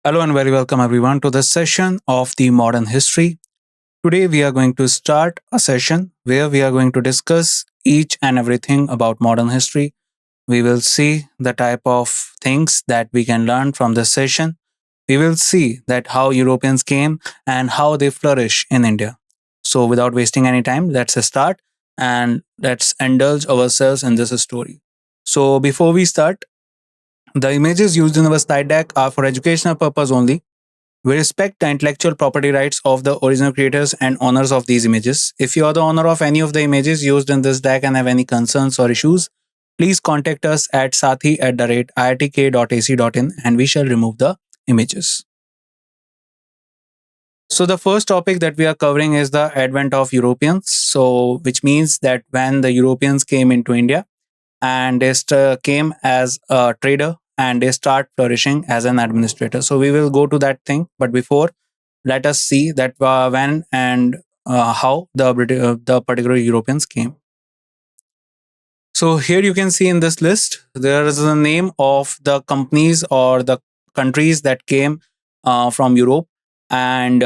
Hello and very welcome everyone to this session of the modern history. Today we are going to start a session where we are going to discuss each and everything about modern history. We will see the type of things that we can learn from this session. We will see that how Europeans came and how they flourish in India. So without wasting any time, let's start and let's indulge ourselves in this story. So before we start, the images used in our slide deck are for educational purpose only. We respect the intellectual property rights of the original creators and owners of these images. If you are the owner of any of the images used in this deck and have any concerns or issues, please contact us at sathi@iitk.ac.in and we shall remove the images. So the first topic that we are covering is the advent of Europeans. So which means that when the Europeans came into India and they came as a trader and they start flourishing as an administrator. So we will go to that thing, but before, let us see that when and how the particular Europeans came. So here you can see in this list there is the name of the companies or the countries that came from Europe and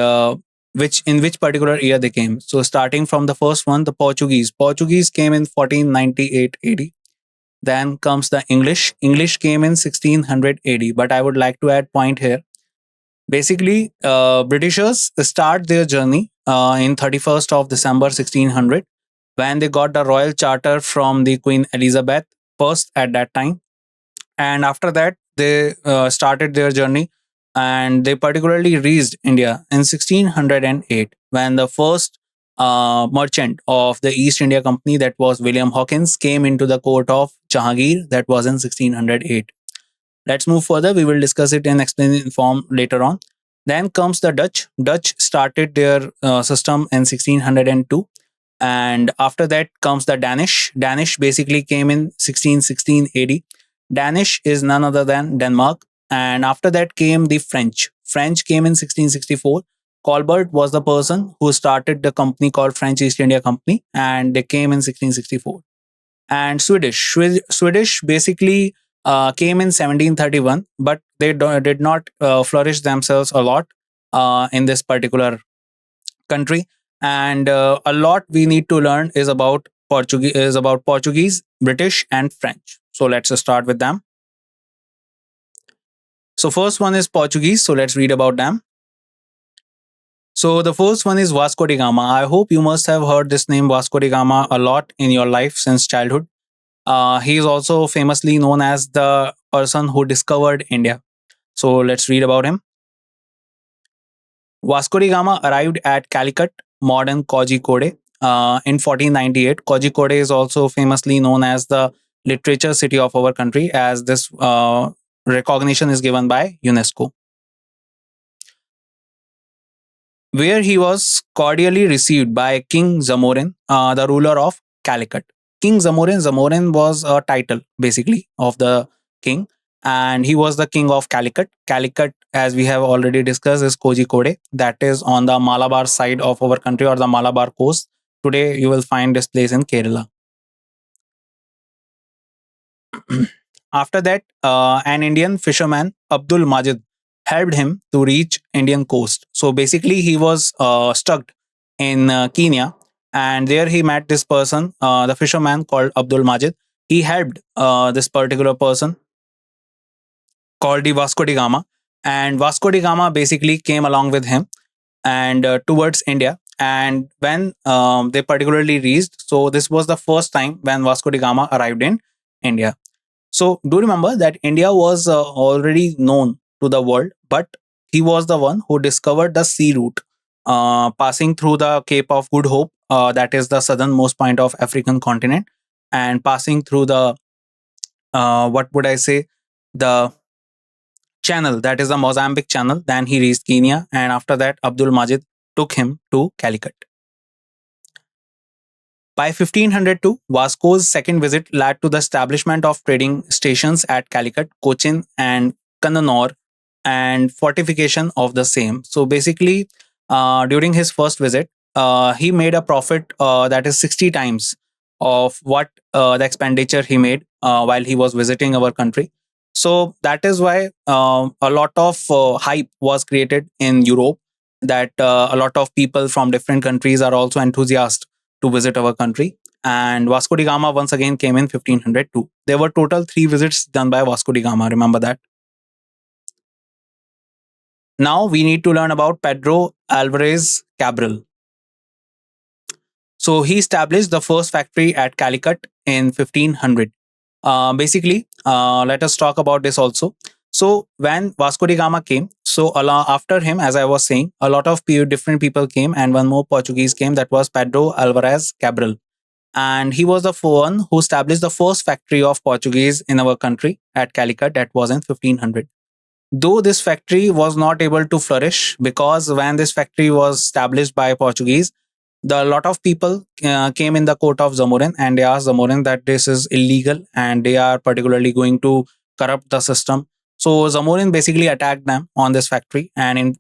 which in which particular year they came. So starting from the first one, the Portuguese. Portuguese came in 1498 AD. Then comes the English. English came in 1600 AD. But I would like to add point here. Basically, Britishers start their journey in 31st of December 1600 when they got the royal charter from the Queen Elizabeth first at that time. And after that, they started their journey and they particularly reached India in 1608 when the first merchant of the East India Company, that was William Hawkins, came into the court of Jahangir, that was in 1608. Let's move further. We will discuss it in explained form later on. Then comes the Dutch. Dutch started their system in 1602. And after that comes the Danish. Danish basically came in 1616 AD. Danish is none other than Denmark. And after that came the French. French came in 1664. Colbert was the person who started the company called French East India Company, and they came in 1664. And Swedish basically came in 1731, but they did not flourish themselves a lot in this particular country. And a lot we need to learn is about Portuguese, British, and French. So let's start with them. So first one is Portuguese. So let's read about them. So the first one is Vasco da Gama. I hope you must have heard this name Vasco da Gama a lot in your life since childhood. He is also famously known as the person who discovered India. So let's read about him. Vasco da Gama arrived at Calicut, modern Kozhikode, in 1498. Kozhikode is also famously known as the literature city of our country, as this recognition is given by UNESCO, where he was cordially received by King Zamorin, the ruler of Calicut. King Zamorin was a title basically of the king, and he was the king of Calicut. Calicut, as we have already discussed, is Kozhikode, that is on the Malabar side of our country or the Malabar coast. Today, you will find this place in Kerala. After that, an Indian fisherman, Abdul Majid, helped him to reach Indian coast. So basically, he was stuck in Kenya, and there he met this person, the fisherman called Abdul Majid. He helped this particular person called the Vasco da Gama, and Vasco da Gama basically came along with him and towards India. And when they particularly reached, so this was the first time when Vasco da Gama arrived in India. So do remember that India was already known to the world, but he was the one who discovered the sea route, passing through the Cape of Good Hope, that is the southernmost point of African continent, and passing through the what would I say, the channel, that is the Mozambique channel. Then he reached Kenya, and after that, Abdul Majid took him to Calicut. By 1502, Vasco's second visit led to the establishment of trading stations at Calicut, Cochin, and Kannanur, and fortification of the same. So basically, during his first visit, he made a profit that is 60 times of what the expenditure he made while he was visiting our country. So that is why a lot of hype was created in Europe, that a lot of people from different countries are also enthusiastic to visit our country. And Vasco da Gama once again came in 1502. There were total three visits done by Vasco da Gama. Remember that. Now we need to learn about Pedro Alvarez Cabral. So he established the first factory at Calicut in 1500. Let us talk about this also. So when Vasco da Gama came, so after him, as I was saying, a lot of different people came, and one more Portuguese came. That was Pedro Alvarez Cabral, and he was the one who established the first factory of Portuguese in our country at Calicut. That was in 1500. Though this factory was not able to flourish, because when this factory was established by Portuguese, the lot of people came in the court of Zamorin, and they asked Zamorin that this is illegal and they are particularly going to corrupt the system. So Zamorin basically attacked them on this factory, and in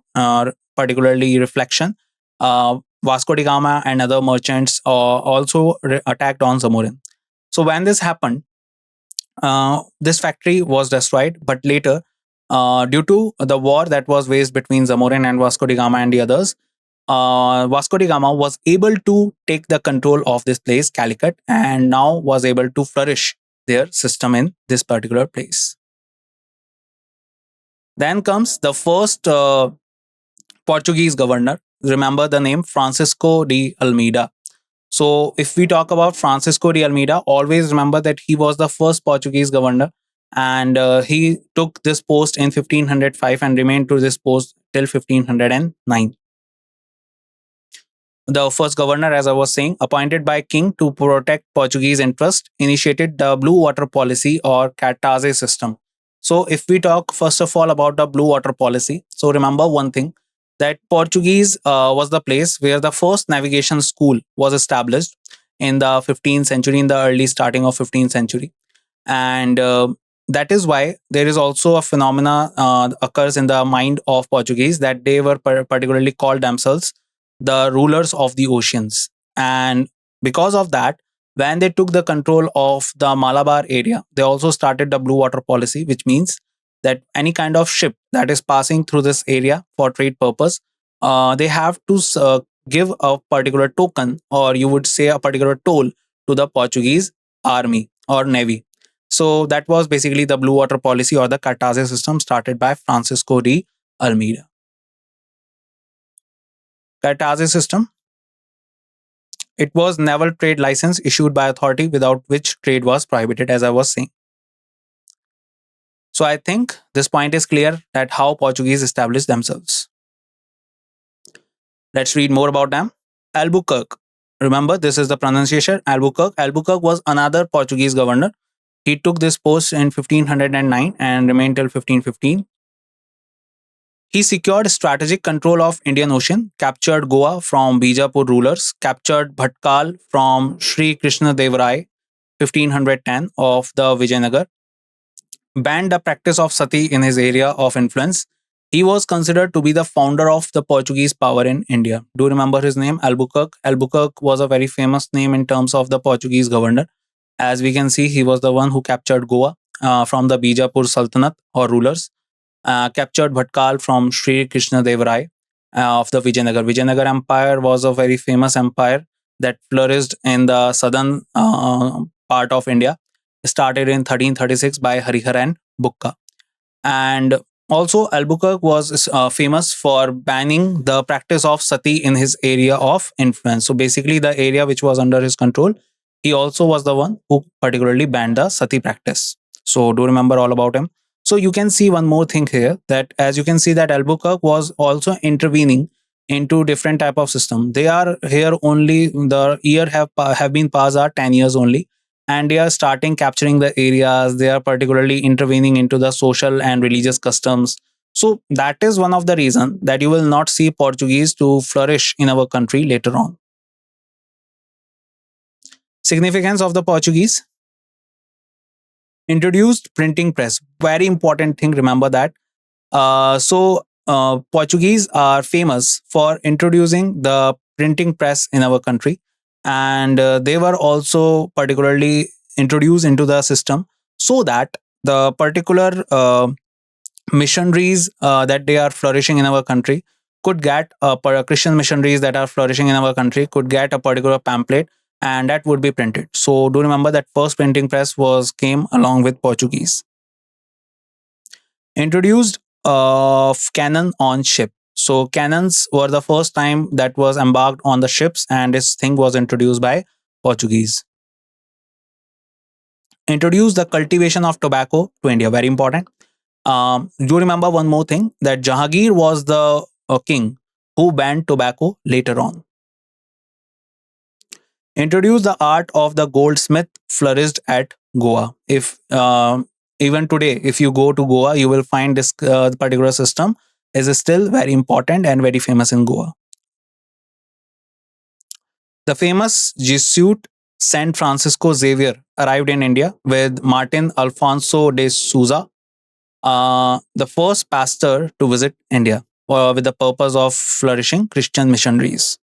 particularly reflection, Vasco da Gama and other merchants also attacked on Zamorin. So when this happened, this factory was destroyed, but later, due to the war that was waged between Zamorin and Vasco da Gama and the others, Vasco da Gama was able to take the control of this place, Calicut, and now was able to flourish their system in this particular place. Then comes the first Portuguese governor. Remember the name Francisco de Almeida. So, if we talk about Francisco de Almeida, always remember that he was the first Portuguese governor, and he took this post in 1505 and remained to this post till 1509. The first governor, as I was saying, appointed by king to protect Portuguese interest, initiated the blue water policy or Cartaz system. So if we talk first of all about the blue water policy, so remember one thing, that Portuguese was the place where the first navigation school was established in the 15th century, in the early starting of 15th century. And that is why there is also a phenomena occurs in the mind of Portuguese, that they were particularly called themselves the rulers of the oceans. And because of that, when they took the control of the Malabar area, they also started the blue water policy, which means that any kind of ship that is passing through this area for trade purpose, they have to give a particular token, or you would say a particular toll, to the Portuguese army or navy. So that was basically the blue water policy or the Cartaz system started by Francisco de Almeida. Cartaz system, it was naval trade license issued by authority without which trade was prohibited, as I was saying. So I think this point is clear, that how Portuguese established themselves. Let's read more about them. Albuquerque. Remember, this is the pronunciation Albuquerque. Albuquerque was another Portuguese governor. He took this post in 1509 and remained till 1515. He secured strategic control of Indian Ocean, captured Goa from Bijapur rulers, captured Bhatkal from Sri Krishna Dev Rai 1510 of the Vijayanagar, banned the practice of Sathee in his area of influence. He was considered to be the founder of the Portuguese power in India. Do you remember his name? Albuquerque. Albuquerque was a very famous name in terms of the Portuguese governor. As we can see, he was the one who captured Goa from the Bijapur Sultanate or rulers, captured Bhatkal from Sri Krishna Dev Rai of the Vijayanagar. Vijayanagar Empire was a very famous empire that flourished in the southern part of India, started in 1336 by Harihar and Bukka. And also, Albuquerque was famous for banning the practice of sati in his area of influence. So basically, the area which was under his control, he also was the one who particularly banned the sati practice. So do remember all about him. So you can see one more thing here, that as you can see that Albuquerque was also intervening into different type of system. They are here only, the year have been passed are 10 years only, and they are starting capturing the areas. They are particularly intervening into the social and religious customs. So that is one of the reason that you will not see Portuguese to flourish in our country later on. Significance of the Portuguese: introduced printing press. Very important thing, remember that. Portuguese are famous for introducing the printing press in our country, and they were also particularly introduced into the system, so that the particular missionaries that they are flourishing in our country could get Christian missionaries that are flourishing in our country could get a particular pamphlet, and that would be printed. So do remember that first printing press was came along with Portuguese. Introduced cannon on ship. So cannons were the first time that was embarked on the ships, and this thing was introduced by Portuguese. Introduced the cultivation of tobacco to India. Very important. Do remember one more thing that Jahangir was the king who banned tobacco later on. Introduced the art of the goldsmith flourished at Goa. If even today, if you go to Goa, you will find this particular system is still very important and very famous in Goa. The famous Jesuit Saint Francisco Xavier arrived in India with Martin Alfonso de Souza, the first pastor to visit India with the purpose of flourishing Christian missionaries.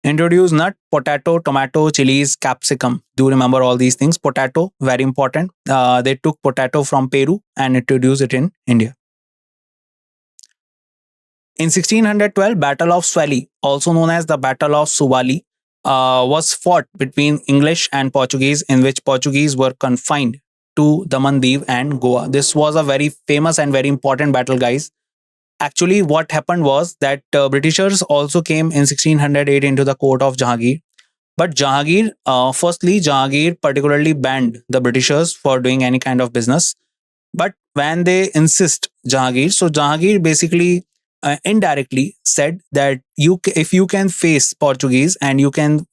Introduce nut, potato, tomato, chilies, capsicum. Do remember all these things. Potato, very important. They took potato from Peru and introduced it in India. In 1612, Battle of Swally, also known as the Battle of Suwali, was fought between English and Portuguese, in which Portuguese were confined to Damandiv and Goa. This was a very famous and very important battle, guys. Actually, what happened was that Britishers also came in 1608 into the court of Jahangir. But Jahangir, firstly, Jahangir particularly banned the Britishers for doing any kind of business. But when they insist Jahangir, so Jahangir basically indirectly said that if you can face Portuguese and you can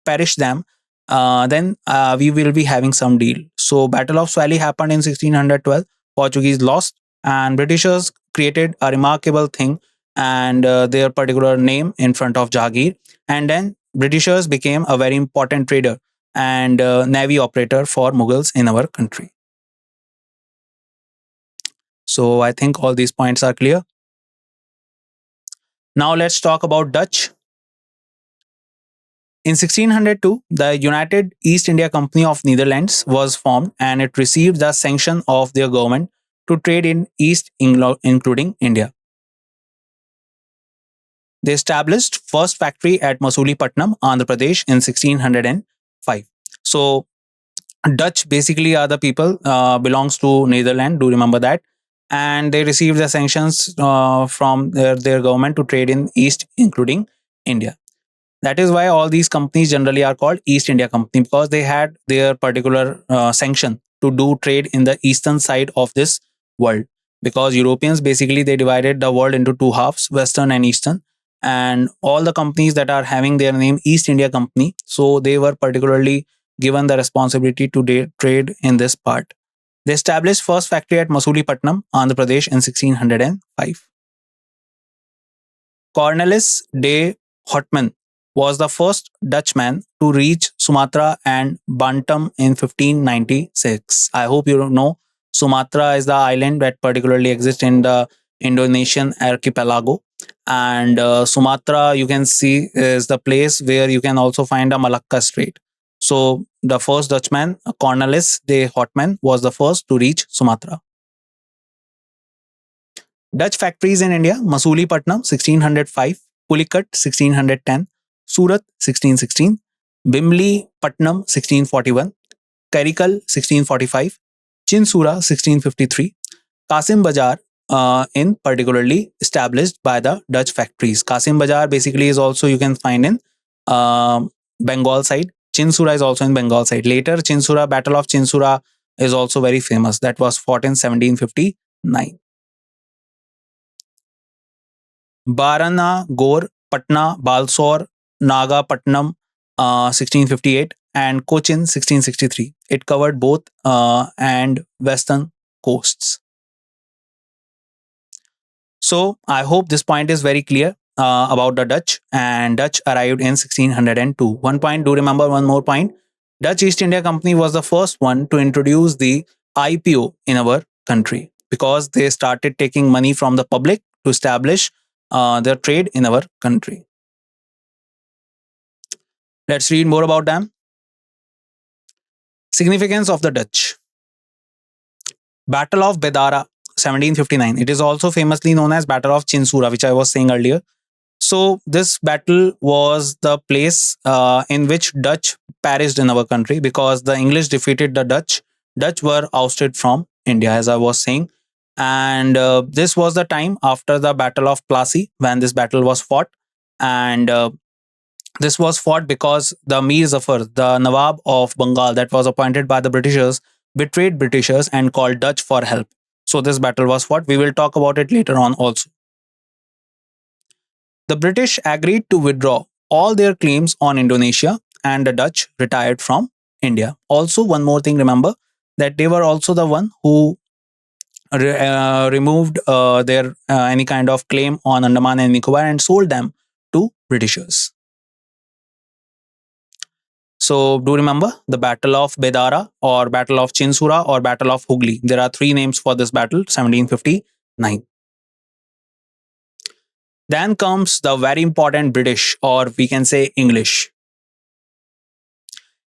perish them, then we will be having some deal. So Battle of Swally happened in 1612. Portuguese lost, and Britishers created a remarkable thing and their particular name in front of Jahangir, and then Britishers became a very important trader and navy operator for Mughals in our country. So I think all these points are clear. Now let's talk about Dutch. In 1602, the United East India Company of Netherlands was formed, and it received the sanction of their government to trade in East England, including India. They established first factory at Masulipatam, Andhra Pradesh in 1605. So Dutch basically are the people belongs to Netherlands. Do remember that, and they received the sanctions from their government to trade in East, including India. That is why all these companies generally are called East India Company, because they had their particular sanction to do trade in the eastern side of this world. Because Europeans basically they divided the world into two halves, Western and Eastern, and all the companies that are having their name East India Company, so they were particularly given the responsibility to trade in this part. They established first factory at Masulipatam, Andhra Pradesh in 1605. Cornelis de Houtman was the first Dutchman to reach Sumatra and Bantam in 1596. I hope you know Sumatra is the island that particularly exists in the Indonesian archipelago. And Sumatra, you can see, is the place where you can also find a Malacca Strait. So the first Dutchman, Cornelis de Houtman, was the first to reach Sumatra. Dutch factories in India: Masulipatam 1605, Pulicat 1610, Surat 1616, Bimli Patnam 1641, Karikal 1645, Chinsura 1653, Kasim Bazar in particularly established by the Dutch factories. Kasim Bazar basically is also you can find in Bengal side. Chinsura is also in Bengal side. Later, Chinsura Battle of Chinsura is also very famous. That was fought in 1759. Barana, Gor, Patna, Balsor, Nagapatnam, 1658, and Cochin, 1663. It covered both and western coasts. So I hope this point is very clear about the Dutch. And Dutch arrived in 1602. One point, do remember one more point. Dutch East India Company was the first one to introduce the IPO in our country, because they started taking money from the public to establish their trade in our country. Let's read more about them. Significance of the Dutch. Battle of Bedara, 1759. It is also famously known as Battle of Chinsura, which I was saying earlier. So this battle was the place in which Dutch perished in our country because the English defeated the Dutch. Dutch were ousted from India, as I was saying. And this was the time after the Battle of Plassey when this battle was fought. And this was fought because the Mir Zafar, the Nawab of Bengal that was appointed by the Britishers, betrayed Britishers and called Dutch for help. So this battle was fought. We will talk about it later on also. The British agreed to withdraw all their claims on Indonesia and the Dutch retired from India. Also, one more thing, remember that they were also the one who removed their any kind of claim on Andaman and Nicobar and sold them to Britishers. So do remember the Battle of Bedara or Battle of Chinsura or Battle of Hooghly. There are three names for this battle, 1759. Then comes the very important British, or we can say English.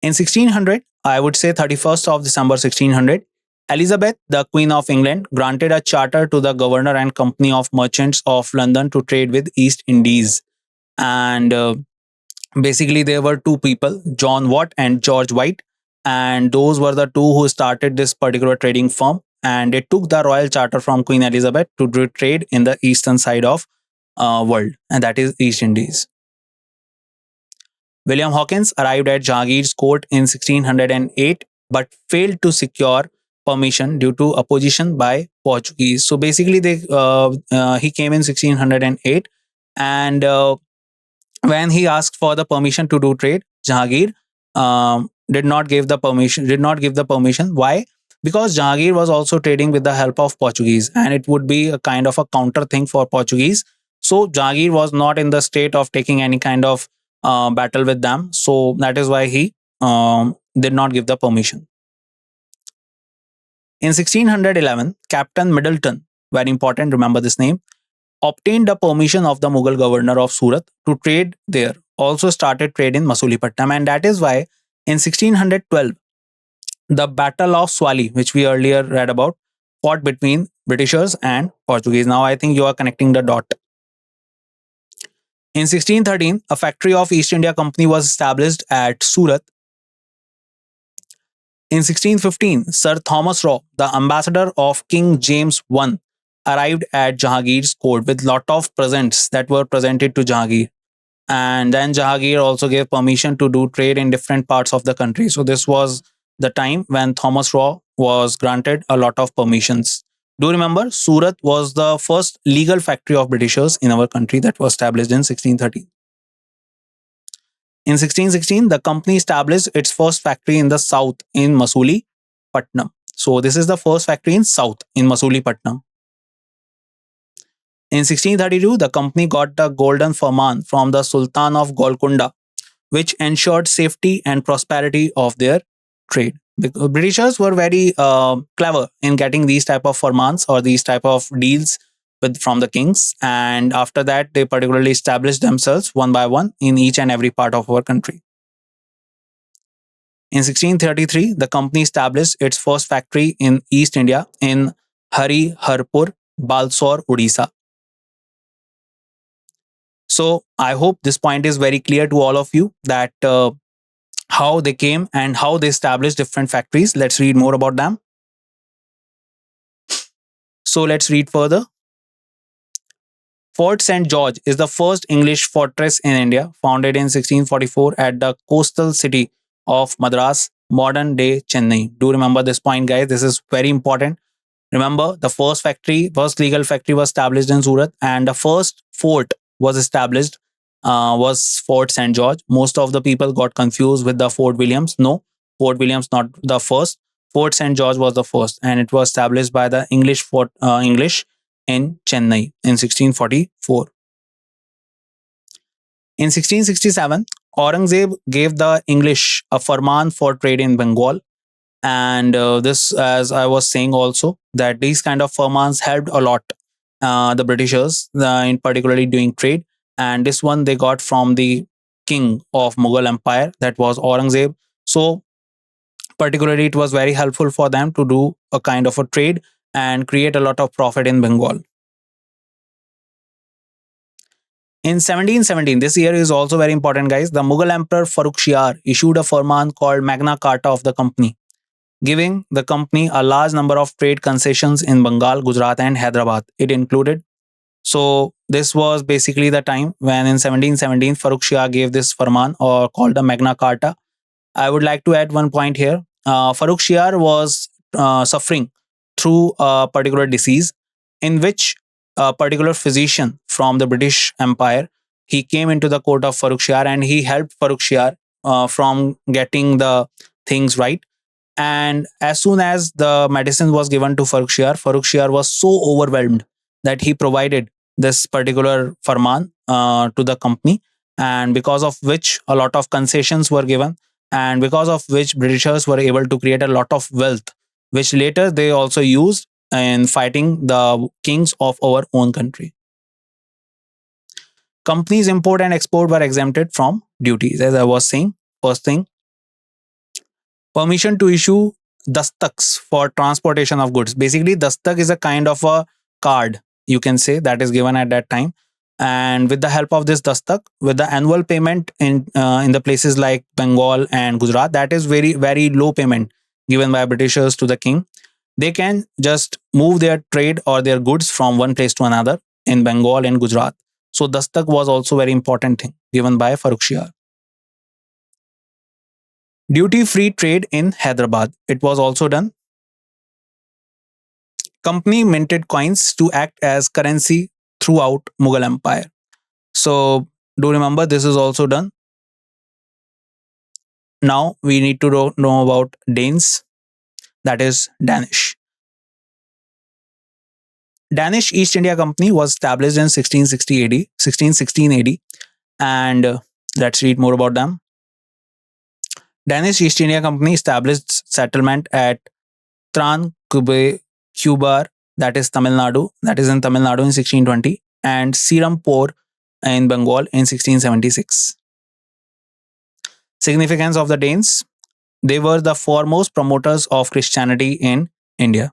In 1600, I would say 31st of December 1600, Elizabeth, the Queen of England, granted a charter to the Governor and Company of Merchants of London to trade with East Indies. And basically, there were two people, John Watt and George White. And those were the two who started this particular trading firm. And they took the royal charter from Queen Elizabeth to do trade in the eastern side of world, and that is East Indies. William Hawkins arrived at Jahangir's court in 1608 but failed to secure permission due to opposition by Portuguese. So basically, he came in 1608, and when he asked for the permission to do trade, Jahangir did not give the permission. Did not give the permission. Why? Because Jahangir was also trading with the help of Portuguese, and it would be a kind of a counter thing for Portuguese. So Jahangir was not in the state of taking any kind of battle with them. So that is why he did not give the permission. In 1611, Captain Middleton, very important, remember this name, obtained the permission of the Mughal governor of Surat to trade there, also started trade in Masulipatam. And that is why in 1612, the Battle of Swali, which we earlier read about, fought between Britishers and Portuguese. Now I think you are connecting the dot. In 1613, a factory of East India Company was established at Surat. In 1615, Sir Thomas Raw, the ambassador of King James I, arrived at Jahangir's court with lot of presents that were presented to Jahangir. And then Jahangir also gave permission to do trade in different parts of the country. So this was the time when Thomas Raw was granted a lot of permissions. Do remember, Surat was the first legal factory of Britishers in our country that was established in 1630. In 1616, the company established its first factory in the south in Masuli, Patnam. So this is the first factory in south in Masuli, Patnam. In 1632, the company got the Golden Farman from the Sultan of Golconda, which ensured safety and prosperity of their trade. Because Britishers were very clever in getting these type of farmans or these type of deals from the kings, and after that they particularly established themselves one by one in each and every part of our country. In 1633, the company established its first factory in East India in Hariharpur, Balsore, Odisha. So I hope this point is very clear to all of you that how they came and how they established different factories. Let's read more about them. So let's read further. Fort St. George is the first English fortress in India, founded in 1644 at the coastal city of Madras, modern day Chennai. Do remember this point, guys. This is very important. Remember, the first legal factory was established in Surat, and the first fort was established was Fort St. George. Most of the people got confused with the Fort Williams. No, Fort Williams not the first. Fort St. George was the first, and it was established by the English in Chennai in 1644. In 1667, Aurangzeb gave the English a farman for trade in Bengal. And this, as I was saying also, that these kind of farmans helped a lot the Britishers in particularly doing trade. And this one they got from the king of Mughal Empire, that was Aurangzeb. So Particularly, it was very helpful for them to do a kind of a trade and create a lot of profit in Bengal. In 1717, this year is also very important, guys. The Mughal Emperor Farrukh Shiar issued a farman called Magna Carta of the company, giving the company a large number of trade concessions in Bengal, Gujarat, and Hyderabad. It included. So this was basically the time when in 1717 Farrukh Shah gave this farman or called the Magna Carta. I would like to add one point here. Farrukh Shah was suffering through a particular disease in which a particular physician from the British Empire, he came into the court of Farrukh Shah and he helped Farrukh Shah from getting the things right. And as soon as the medicine was given to Farrukh Shah was so overwhelmed that he provided this particular farman to the company, and because of which a lot of concessions were given, and because of which Britishers were able to create a lot of wealth, which later they also used in fighting the kings of our own country. Companies import and export were exempted from duties, as I was saying. First thing, permission to issue dastaks for transportation of goods. Basically, dastak is a kind of a card, you can say, that is given at that time. And with the help of this dastak, with the annual payment in the places like Bengal and Gujarat, that is very low payment given by Britishers to the king. They can just move their trade or their goods from one place to another in Bengal and Gujarat. So dastak was also very important thing given by Farrukh Shah. Duty-free trade in Hyderabad. It was also done. Company minted coins to act as currency throughout Mughal Empire. So do remember this is also done. Now we need to know about Danes, that is Danish. Danish East India Company was established in 1660 AD, 1616 AD, and let's read more about them. Danish East India Company established settlement at Kubar, that is Tamil Nadu, that is in Tamil Nadu in 1620, and Sirampur in Bengal in 1676. Significance of the Danes: they were the foremost promoters of Christianity in India.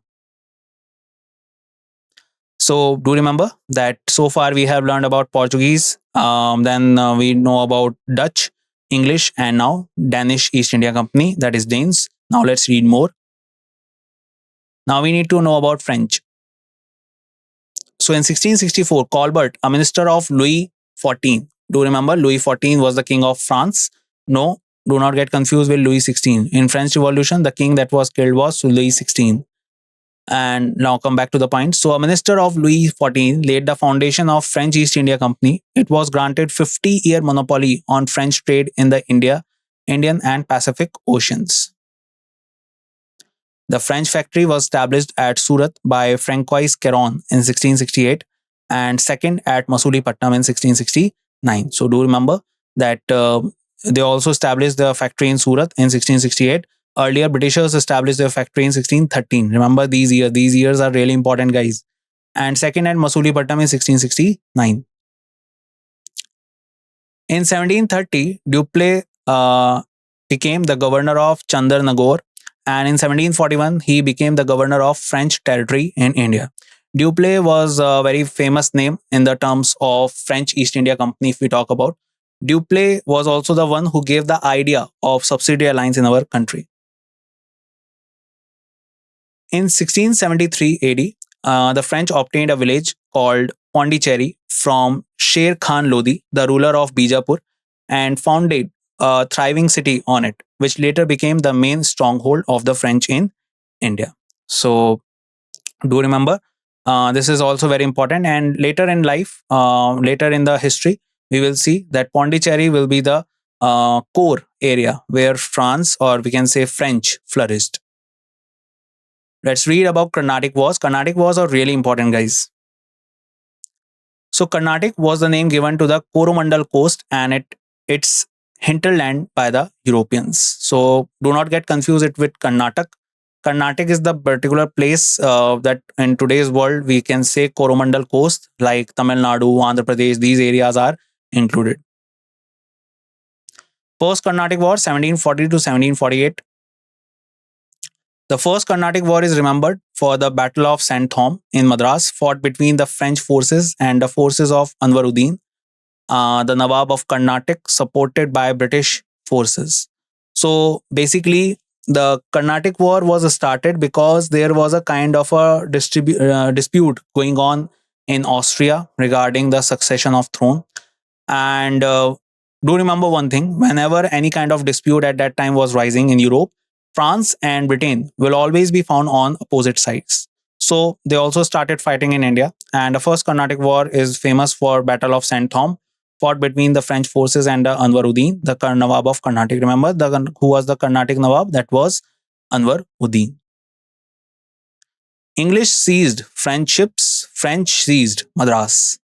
So do remember that so far we have learned about Portuguese, then we know about Dutch, English, and now Danish East India Company, that is Danes. Now let's read more. Now we need to know about French. So in 1664, Colbert, a minister of Louis XIV, do remember Louis XIV was the king of France? No, do not get confused with Louis XVI. In French Revolution, the king that was killed was Louis XVI. And now come back to the point. So a minister of Louis XIV laid the foundation of French East India Company. It was granted 50-year monopoly on French trade in the Indian and Pacific Oceans. The French factory was established at Surat by Francois Caron in 1668 and second at Masulipatam in 1669. So do remember that they also established the factory in Surat in 1668. Earlier, Britishers established their factory in 1613. Remember these years. These years are really important, guys. And second at Masulipatam in 1669. In 1730, Dupleix became the governor of Chandernagore, and in 1741 he became the governor of French territory in India. Dupleix was a very famous name in the terms of French East India Company if we talk about. Dupleix was also the one who gave the idea of subsidiary alliance in our country. In 1673 AD, the French obtained a village called Pondicherry from Sher Khan Lodi, the ruler of Bijapur, and founded a thriving city on it, which later became the main stronghold of the French in India. So, do remember, this is also very important. And later in life, later in the history, we will see that Pondicherry will be the core area where France, or we can say French, flourished. Let's read about Carnatic Wars. Carnatic Wars are really important, guys. So Carnatic was the name given to the Coromandel coast and its hinterland by the Europeans. So do not get confused it with Karnataka. Carnatic is the particular place that in today's world we can say Coromandel coast, like Tamil Nadu, Andhra Pradesh, these areas are included. Post Carnatic War 1740 to 1748. The First Carnatic War is remembered for the Battle of St. Thom in Madras, fought between the French forces and the forces of Anwaruddin, the Nawab of Carnatic, supported by British forces. So basically, the Carnatic War was started because there was a kind of a dispute going on in Austria regarding the succession of throne. And do remember one thing: whenever any kind of dispute at that time was rising in Europe, France and Britain will always be found on opposite sides. So they also started fighting in India. And the First Carnatic War is famous for Battle of St. Thom, fought between the French forces and Anwaruddin, the Nawab of Carnatic. Remember who was the Carnatic Nawab? That was Anwaruddin. English seized French ships. French seized Madras.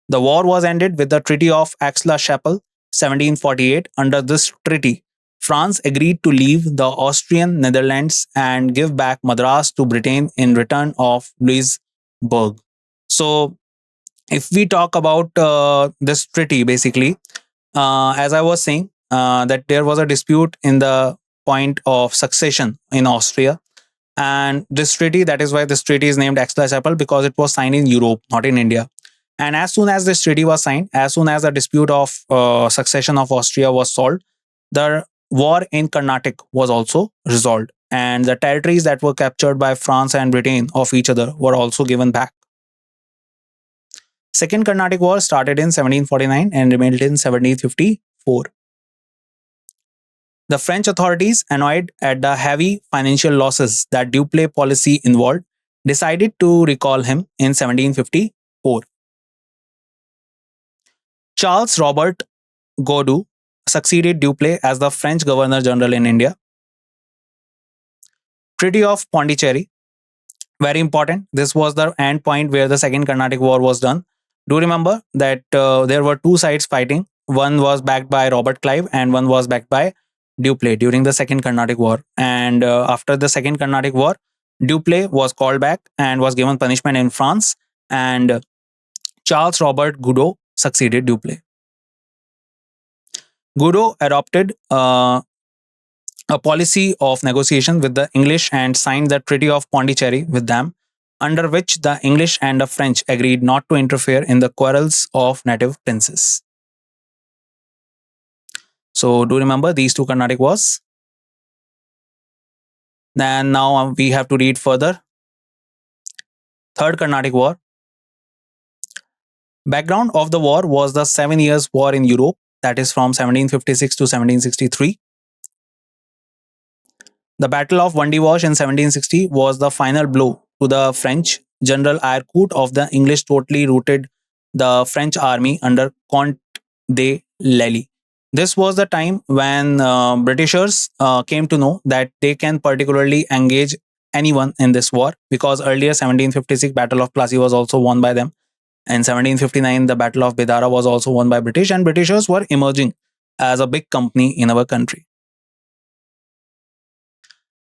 The war was ended with the Treaty of Aix-la-Chapelle, 1748. Under this treaty, France agreed to leave the Austrian Netherlands and give back Madras to Britain in return of Louisbourg. So, if we talk about this treaty, basically, as I was saying, that there was a dispute in the point of succession in Austria. And this treaty, that is why this treaty is named Aix-la-Chapelle, because it was signed in Europe, not in India. And as soon as this treaty was signed, as soon as the dispute of succession of Austria was solved, the war in Carnatic was also resolved. And the territories that were captured by France and Britain of each other were also given back. Second Carnatic War started in 1749 and remained in 1754. The French authorities, annoyed at the heavy financial losses that Dupleix policy involved, decided to recall him in 1754. Charles Robert Goudou succeeded Dupleix as the French Governor General in India. Treaty of Pondicherry, very important. This was the end point where the Second Carnatic War was done. Do remember that there were two sides fighting. One was backed by Robert Clive and one was backed by Dupleix during the Second Carnatic War. And after the Second Carnatic War, Dupleix was called back and was given punishment in France. And Charles Robert Goudou succeeded Dupleix. Goudou adopted a policy of negotiation with the English and signed the Treaty of Pondicherry with them, under which the English and the French agreed not to interfere in the quarrels of native princes. So, do remember these two Carnatic wars? Then now we have to read further. Third Carnatic War. Background of the war was the 7 Years' War in Europe, that is from 1756 to 1763. The Battle of Wandiwash in 1760 was the final blow to the French. General Aircourt of the English totally routed the French army under Comte de Lally. This was the time when Britishers came to know that they can particularly engage anyone in this war, because earlier 1756 Battle of Plassey was also won by them. In 1759 the Battle of Bedara was also won by British, and Britishers were emerging as a big company in our country.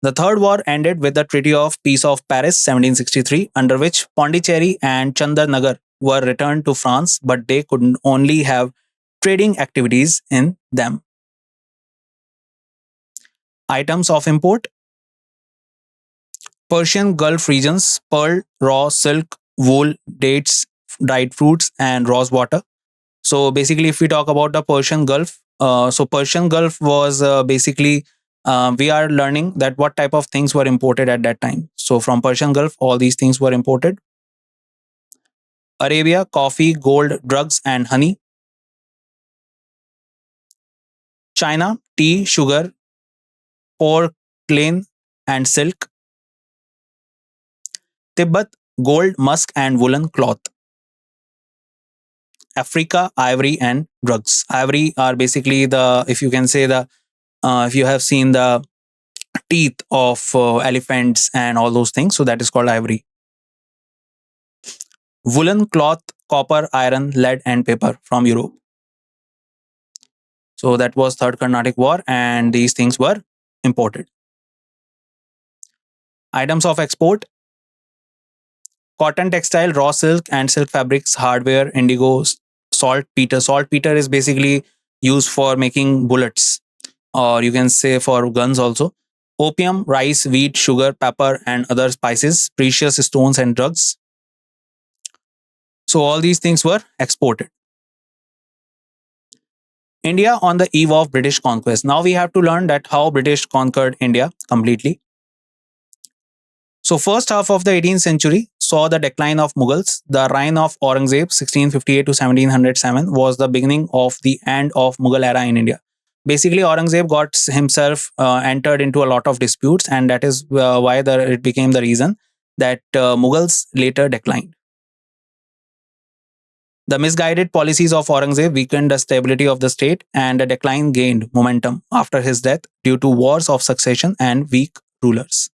The Third War ended with the Treaty of Peace of Paris 1763, under which Pondicherry and Chandarnagar were returned to France, but they could only have trading activities in them. Items of import: Persian Gulf regions, pearl, raw silk, wool, dates, dried fruits, and rose water. So basically, if we talk about the Persian Gulf, so Persian Gulf was basically we are learning that what type of things were imported at that time. So from Persian Gulf, all these things were imported. Arabia, coffee, gold, drugs, and honey. China, tea, sugar, porcelain, and silk. Tibet, gold, musk, and woolen cloth. Africa, ivory, and drugs. Ivory are basically the, if you can say the, if you have seen the teeth of elephants and all those things, so that is called ivory. Woolen cloth, copper, iron, lead, and paper from Europe. So that was Third Carnatic War, and these things were imported. Items of export: cotton textile, raw silk and silk fabrics, hardware, indigo, saltpeter. Saltpeter is basically used for making bullets, or you can say for guns also. Opium, rice, wheat, sugar, pepper, and other spices, precious stones, and drugs. So all these things were exported. India on the eve of British conquest. Now we have to learn that how British conquered India completely. So first half of the 18th century saw the decline of Mughals. The reign of Aurangzeb 1658 to 1707 was the beginning of the end of Mughal era in India. Basically, Aurangzeb got himself entered into a lot of disputes, and that is why it became the reason that Mughals later declined. The misguided policies of Aurangzeb weakened the stability of the state, and the decline gained momentum after his death due to wars of succession and weak rulers.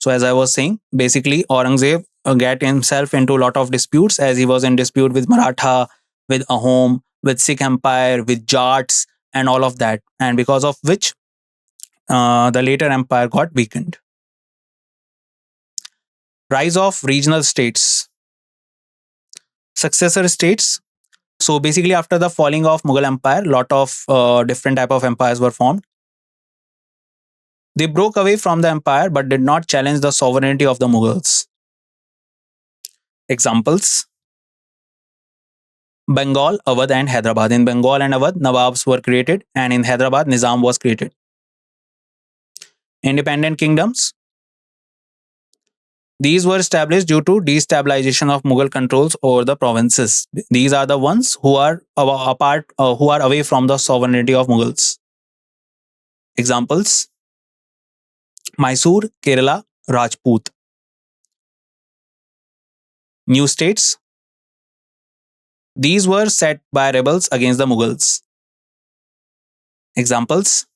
So, as I was saying, basically, Aurangzeb got himself into a lot of disputes as he was in dispute with Maratha, with Ahom, with Sikh Empire, with Jats, and all of that. And because of which, the later empire got weakened. Rise of regional states, successor states. So basically, after the falling of Mughal Empire, lot of different type of empires were formed. They broke away from the empire but did not challenge the sovereignty of the Mughals. Examples: Bengal, Awadh, and Hyderabad. In Bengal and Awadh, Nawabs were created, and in Hyderabad, Nizam was created. Independent kingdoms. These were established due to destabilization of Mughal controls over the provinces. These are the ones who are who are away from the sovereignty of Mughals. Examples: Mysore, Kerala, Rajput. New states. These were set by rebels against the Mughals. Examples: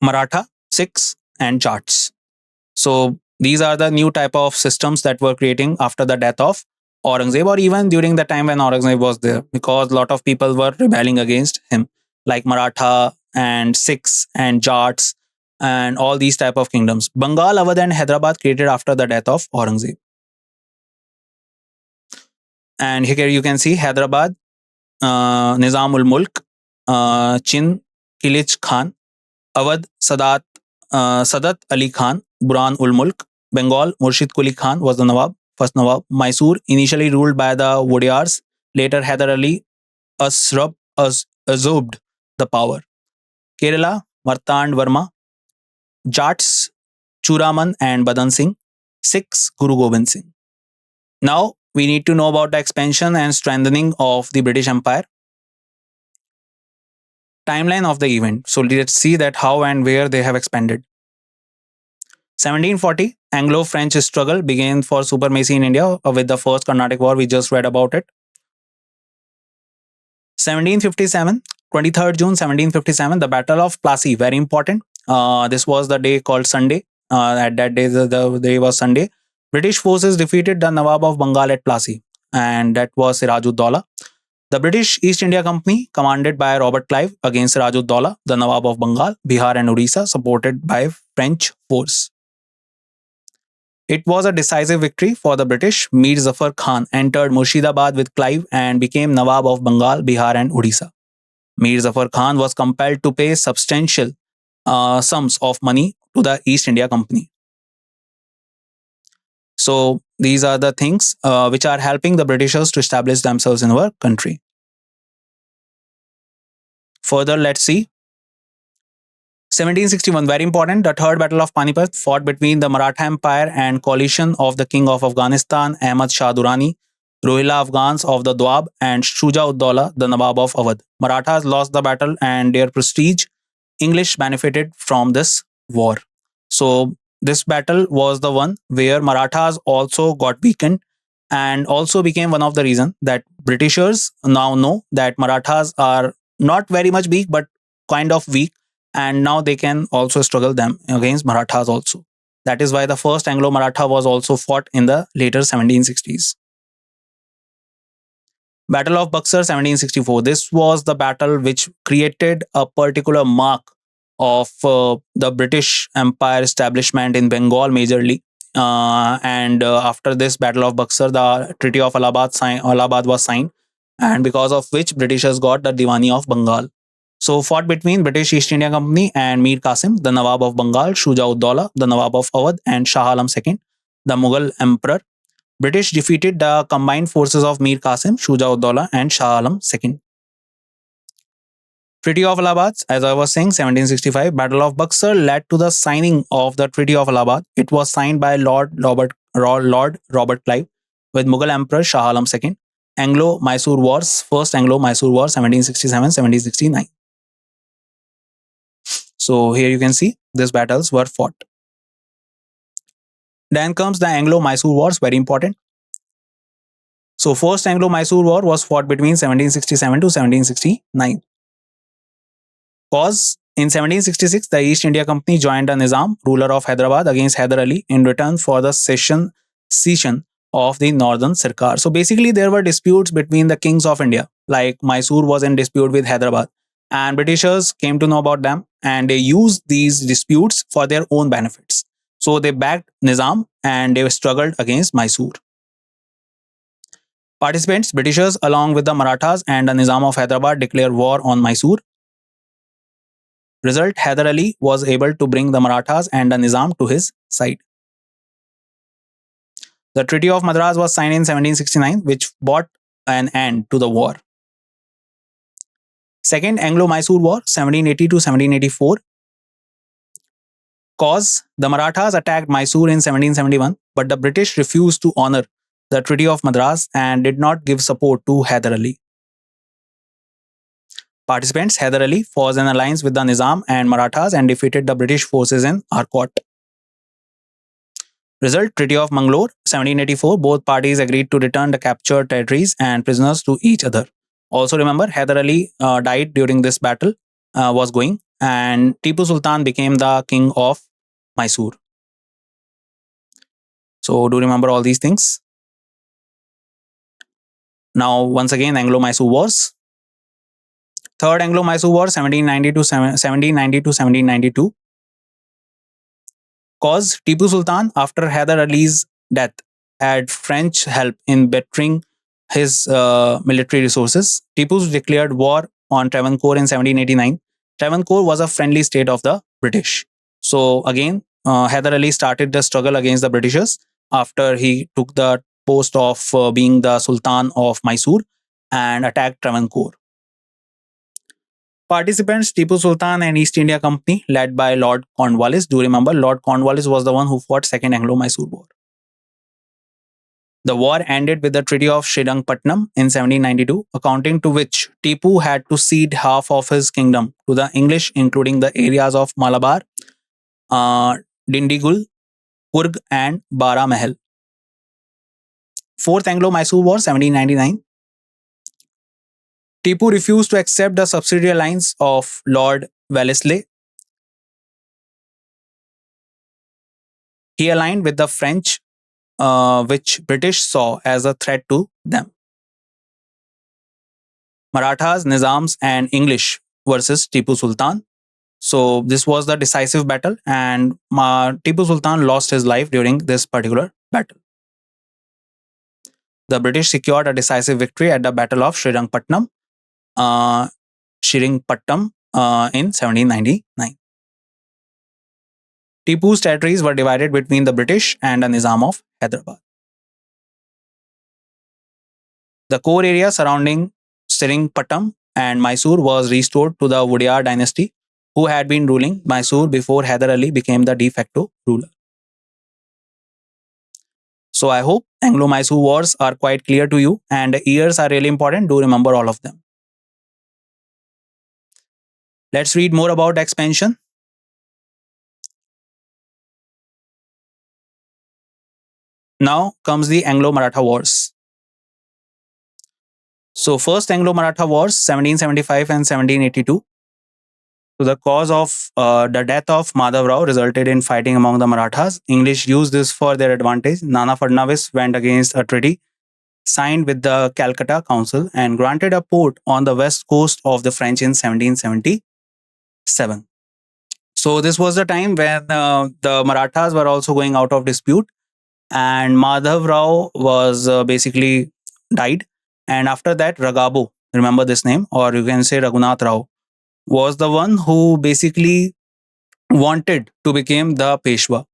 Maratha, Sikhs, and Jats. So these are the new type of systems that were creating after the death of Aurangzeb, or even during the time when Aurangzeb was there, because a lot of people were rebelling against him, like Maratha and Sikhs and Jats and all these type of kingdoms. Bengal, Awadh, and Hyderabad created after the death of Aurangzeb. And here you can see Hyderabad, Nizam ul Mulk, Chin Kilich Khan, Awadh Sadat Ali Khan, Buran ul Mulk. Bengal, Murshid Quli Khan was the Nawab, first Nawab. Mysore, initially ruled by the Wodeyars, later Hyder Ali absorbed the power. Kerala, Martand Verma. Jats, Churaman and Badan Singh. Sikhs, Guru Gobind Singh. Now, we need to know about the expansion and strengthening of the British Empire. Timeline of the event. So let's see that how and where they have expanded. 1740, Anglo-French struggle began for supremacy in India with the First Carnatic War. We just read about it. 1757, 23rd June 1757, the Battle of Plassey, very important. This was the day called Sunday. At that day, the day was Sunday. British forces defeated the Nawab of Bengal at Plassey, and that was Siraj-ud-Daulah. The British East India Company, commanded by Robert Clive, against Siraj-ud-Daulah, the Nawab of Bengal, Bihar, and Odisha, supported by French force. It was a decisive victory for the British. Mir Zafar Khan entered Murshidabad with Clive and became Nawab of Bengal, Bihar, and Odisha. Mir Zafar Khan was compelled to pay substantial sums of money to the East India Company. So these are the things which are helping the Britishers to establish themselves in our country. Further, let's see. 1761, very important. The Third Battle of Panipat, fought between the Maratha Empire and coalition of the King of Afghanistan, Ahmad Shah Durrani, Rohilla Afghans of the Doab, and Shuja-ud-Daulah, the Nawab of Awadh. Marathas lost the battle and their prestige. English benefited from this war. So this battle was the one where Marathas also got weakened, and also became one of the reason that Britishers now know that Marathas are not very much weak, but kind of weak, and now they can also struggle them against Marathas also. That is why the first Anglo-Maratha was also fought in the later 1760s. Battle of Buxar 1764. This was the battle which created a particular mark of the British Empire establishment in Bengal majorly. And after this Battle of Buxar, the Treaty of Allahabad was signed, and because of which Britishers got the Diwani of Bengal. So fought between British East India Company and Mir Qasim, the Nawab of Bengal, Shuja ud Daula, the Nawab of Awadh, and Shah Alam II, the Mughal emperor. British defeated the combined forces of Mir Qasim, Shuja ud Daula, and Shah Alam II. Treaty of Allahabad, as I was saying, 1765, Battle of Buxar led to the signing of the Treaty of Allahabad. It was signed by Lord Robert Clive with Mughal Emperor Shah Alam II. Anglo-Mysore Wars, First Anglo-Mysore War, 1767-1769. So here you can see these battles were fought. Then comes the Anglo-Mysore Wars, very important. So First Anglo-Mysore War was fought between 1767 to 1769. Cause in 1766, the East India Company joined the Nizam, ruler of Hyderabad, against Hyder Ali in return for the cession of the Northern Sirkar. So basically, there were disputes between the kings of India. Like Mysore was in dispute with Hyderabad, and Britishers came to know about them, and they used these disputes for their own benefits. So they backed Nizam and they struggled against Mysore. Participants, Britishers, along with the Marathas and the Nizam of Hyderabad, declared war on Mysore. Result, Hyder Ali was able to bring the Marathas and the Nizam to his side. The Treaty of Madras was signed in 1769, which brought an end to the war. Second Anglo-Mysore War, 1780 to 1784. Cause the Marathas attacked Mysore in 1771, but the British refused to honor the Treaty of Madras and did not give support to Hyder Ali. Participants, Hyder Ali forged an alliance with the Nizam and Marathas and defeated the British forces in Arcot. Result, Treaty of Mangalore, 1784. Both parties agreed to return the captured territories and prisoners to each other. Also remember, Hyder Ali died during this battle, was going, and Tipu Sultan became the king of Mysore. So do remember all these things. Now, once again, Anglo-Mysore Wars. Third Anglo-Mysore War, 1790 to 1792. Cause Tipu Sultan, after Hyder Ali's death, had French help in bettering his military resources. Tipu declared war on Travancore in 1789. Travancore was a friendly state of the British. So again, Hyder Ali started the struggle against the Britishers after he took the post of being the Sultan of Mysore and attacked Travancore. Participants, Tipu Sultan and East India Company, led by Lord Cornwallis. Do remember, Lord Cornwallis was the one who fought Second Anglo-Mysore War. The war ended with the Treaty of Srirangpatnam in 1792, accounting to which Tipu had to cede half of his kingdom to the English, including the areas of Malabar, Dindigul, Kurg, and Bara Mahal. Fourth Anglo-Mysore War, 1799. Tipu refused to accept the subsidiary alliance of Lord Wellesley. He aligned with the French, which British saw as a threat to them. Marathas, Nizams, and English versus Tipu Sultan. So this was the decisive battle, and Tipu Sultan lost his life during this particular battle. The British secured a decisive victory at the Battle of Srirangpatnam, in 1799. Tipu's territories were divided between the British and the Nizam of Hyderabad. The core area surrounding Seringapatam and Mysore was restored to the Wodeyar dynasty, who had been ruling Mysore before Hyder Ali became the de facto ruler. So I hope Anglo-Mysore Wars are quite clear to you, and the years are really important. Do remember all of them. Let's read more about expansion. Now comes the Anglo-Maratha Wars. So first Anglo-Maratha Wars, 1775 and 1782. So the cause of the death of Madhav Rao resulted in fighting among the Marathas. English used this for their advantage. Nana Fadnavis went against a treaty signed with the Calcutta Council and granted a port on the west coast of the French in 1777. So this was the time when the Marathas were also going out of dispute, and Madhav Rao was basically died. And after that, Ragabo, remember this name, or you can say Raghunath Rao, was the one who basically wanted to become the Peshwa,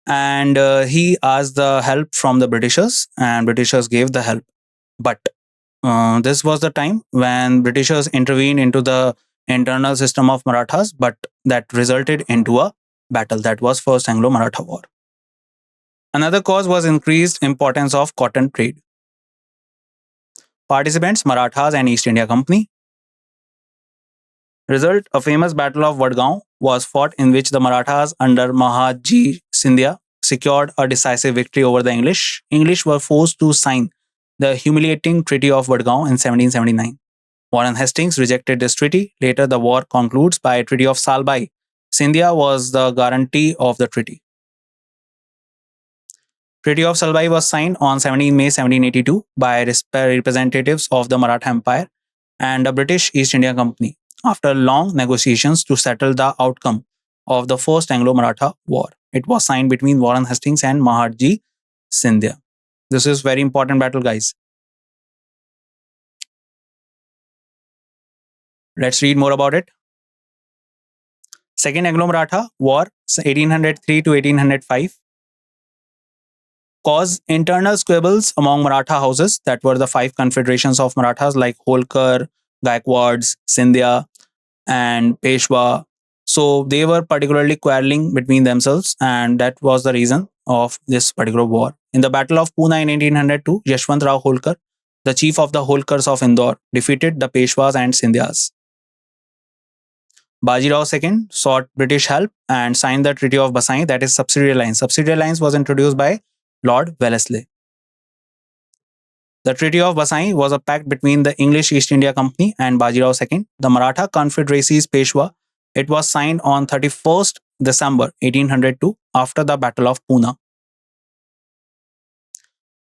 and he asked the help from the Britishers, and Britishers gave the help. But this was the time when Britishers intervened into the internal system of Marathas, but that resulted into a battle. That was First Anglo-Maratha War. Another cause was increased importance of cotton trade. Participants, Marathas and East India Company. Result, a famous battle of Vadgaon was fought in which the Marathas under Mahaji Scindia secured a decisive victory over the English. English were forced to sign the humiliating Treaty of Vadgaon in 1779. Warren Hastings rejected this treaty. Later, the war concludes by a Treaty of Salbai. Scindia was the guarantee of the treaty. Treaty of Salbai was signed on 17 May 1782 by representatives of the Maratha Empire and the British East India Company after long negotiations to settle the outcome of the First Anglo-Maratha War. It was signed between Warren Hastings and Mahatma Scindia. This is very important battle, guys. Let's read more about it. Second Anglo-Maratha War, 1803 to 1805, caused internal squabbles among Maratha houses. That were the five confederations of Marathas like Holkar, Gaikwads, Scindia, and Peshwa. So they were particularly quarreling between themselves, and that was the reason of this particular war. In the Battle of Pune in 1802, Yashwant Rao Holkar, the chief of the Holkars of Indore, defeated the Peshwas and Scindias. Bajirao II sought British help and signed the Treaty of Basai, that is subsidiary alliance. Subsidiary alliance was introduced by Lord Wellesley. The Treaty of Basai was a pact between the English East India Company and Bajirao II, the Maratha Confederacy's Peshwa. It was signed on 31st December 1802 after the Battle of Pune.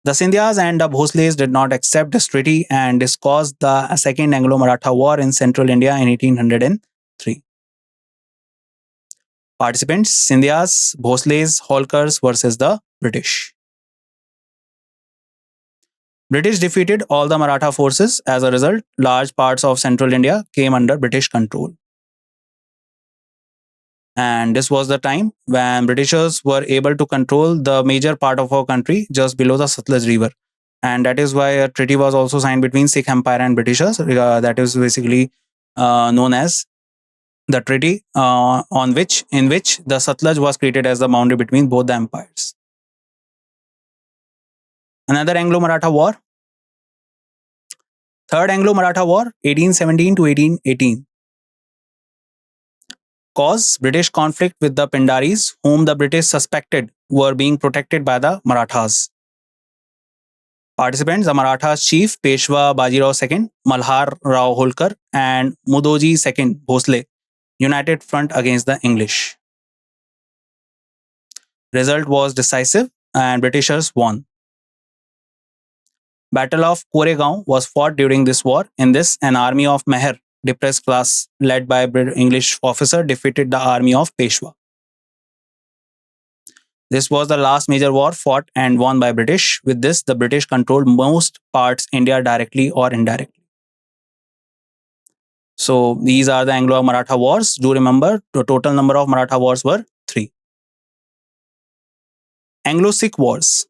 The Scindias and the Bhosles did not accept this treaty, and this caused the Second Anglo-Maratha War in central India in 1803. Participants, Scindias, Bhosles, Holkars versus the British. British defeated all the Maratha forces. As a result, large parts of central India came under British control. And this was the time when Britishers were able to control the major part of our country just below the Satluj River. And that is why a treaty was also signed between Sikh Empire and Britishers. That is basically known as the treaty in which the Satluj was created as the boundary between both the empires. Another Anglo-Maratha War. Third Anglo-Maratha War, 1817 to 1818. Cause British conflict with the Pindaris, whom the British suspected were being protected by the Marathas. Participants, the Marathas chief Peshwa Bajirao II, Malhar Rao Holkar, and Mudoji II Bhosle united front against the English. Result was decisive and Britishers won. Battle of Koregaon was fought during this war. In this, an army of Meher, depressed class led by English officer, defeated the army of Peshwa. This was the last major war fought and won by British. With this, the British controlled most parts India directly or indirectly. So these are the Anglo-Maratha wars. Do remember, the total number of Maratha wars were 3. Anglo-Sikh wars.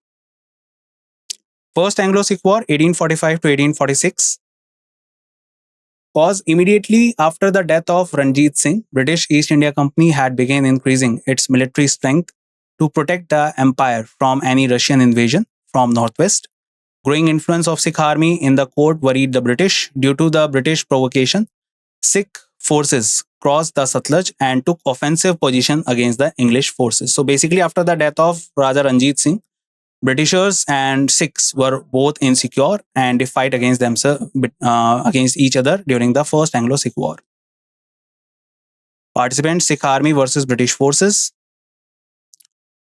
First Anglo-Sikh War, 1845 to 1846. Cause immediately after the death of Ranjit Singh, British East India Company had begun increasing its military strength to protect the empire from any Russian invasion from northwest. Growing influence of Sikh army in the court worried the British. Due to the British provocation, Sikh forces crossed the Satluj and took offensive position against the English forces. So basically, after the death of Raja Ranjit Singh, Britishers and Sikhs were both insecure and they fight against themselves against each other during the First Anglo-Sikh War. Participants, Sikh army versus British forces.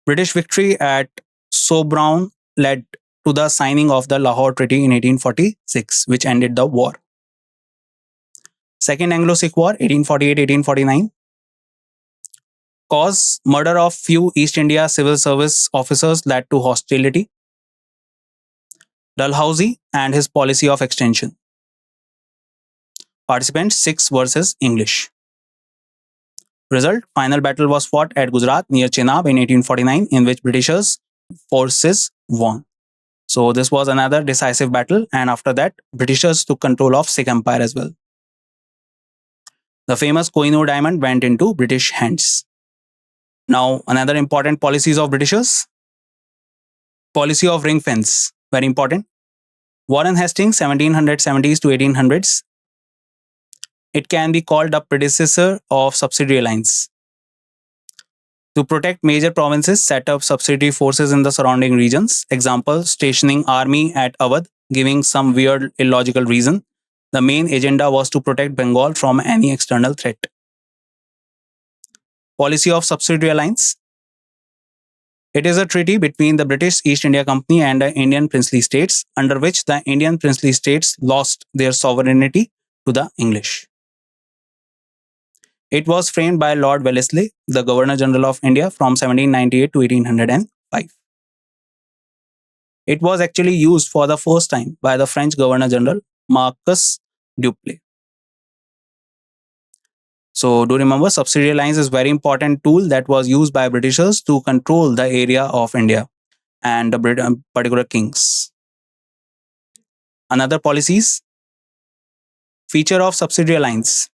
British victory at Sobrown led to the signing of the Lahore Treaty in 1846, which ended the war. Second Anglo-Sikh War, 1848-1849. Cause murder of few East India civil service officers led to hostility. Dalhousie and his policy of extension. Participants, Sikhs versus English. Result: final battle was fought at Gujarat near Chenab in 1849, in which Britishers forces won. So this was another decisive battle, and after that, Britishers took control of Sikh Empire as well. The famous Kohinoor diamond went into British hands. Now, another important policies of Britishers: policy of ring fence, very important. Warren Hastings, 1770s to 1800s. It can be called a predecessor of subsidiary alliance. To protect major provinces, set up subsidiary forces in the surrounding regions. Example, stationing army at Awadh, giving some weird illogical reason. The main agenda was to protect Bengal from any external threat. Policy of subsidiary alliance. It is a treaty between the British East India Company and the Indian princely states, under which the Indian princely states lost their sovereignty to the English. It was framed by Lord Wellesley, the Governor General of India, from 1798 to 1805. It was actually used for the first time by the French Governor General Marcus Dupleix. So do remember, subsidiary alliance is a very important tool that was used by Britishers to control the area of India and the particular kings. Another policies: feature of subsidiary alliance.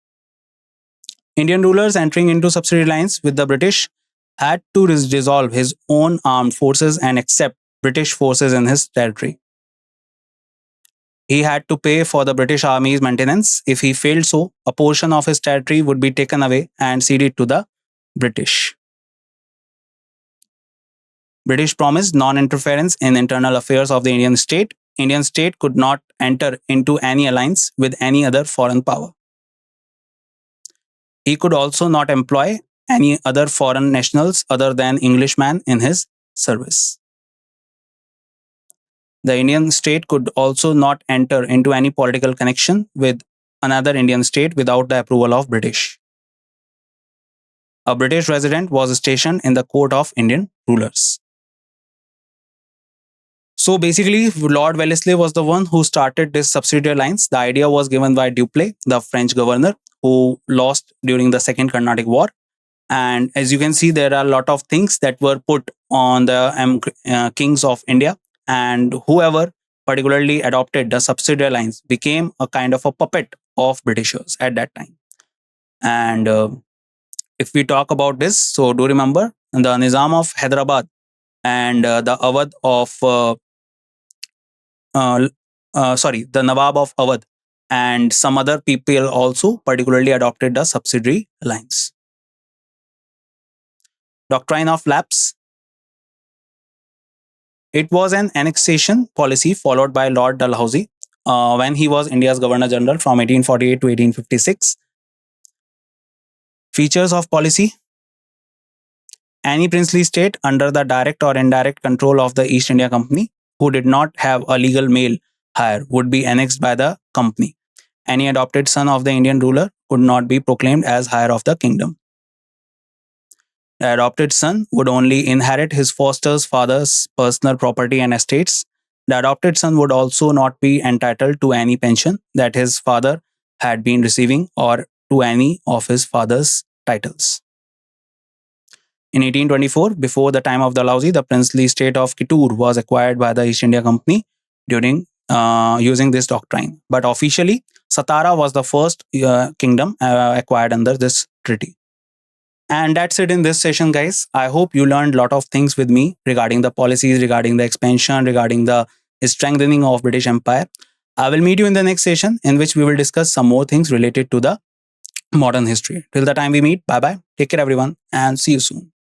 Indian rulers entering into subsidiary alliance with the British had to dissolve his own armed forces and accept British forces in his territory. He had to pay for the British Army's maintenance. If he failed so, a portion of his territory would be taken away and ceded to the British. British promised non-interference in internal affairs of the Indian state. Indian state could not enter into any alliance with any other foreign power. He could also not employ any other foreign nationals other than Englishmen in his service. The Indian state could also not enter into any political connection with another Indian state without the approval of British. A British resident was stationed in the court of Indian rulers. So basically, Lord Wellesley was the one who started this subsidiary alliance. The idea was given by Dupleix, the French governor, who lost during the Second Carnatic War. And as you can see, there are a lot of things that were put on the kings of India. And whoever particularly adopted the subsidiary alliance became a kind of a puppet of Britishers at that time. And if we talk about this, so do remember the Nizam of Hyderabad and the Awadh of the Nawab of Awadh and some other people also particularly adopted the subsidiary alliance. Doctrine of lapse. It was an annexation policy followed by Lord Dalhousie when he was India's Governor General from 1848 to 1856. Features of policy. Any princely state under the direct or indirect control of the East India Company who did not have a legal male heir would be annexed by the company. Any adopted son of the Indian ruler could not be proclaimed as heir of the kingdom. The adopted son would only inherit his foster father's personal property and estates. The adopted son would also not be entitled to any pension that his father had been receiving or to any of his father's titles. In 1824, before the time of Dalhousie, the princely state of Kittur was acquired by the East India Company during using this doctrine. But officially, Satara was the first kingdom acquired under this treaty. And that's it in this session, guys. I hope you learned a lot of things with me regarding the policies, regarding the expansion, regarding the strengthening of British Empire. I will meet you in the next session in which we will discuss some more things related to the modern history. Till the time we meet, bye bye. Take care, everyone, and see you soon.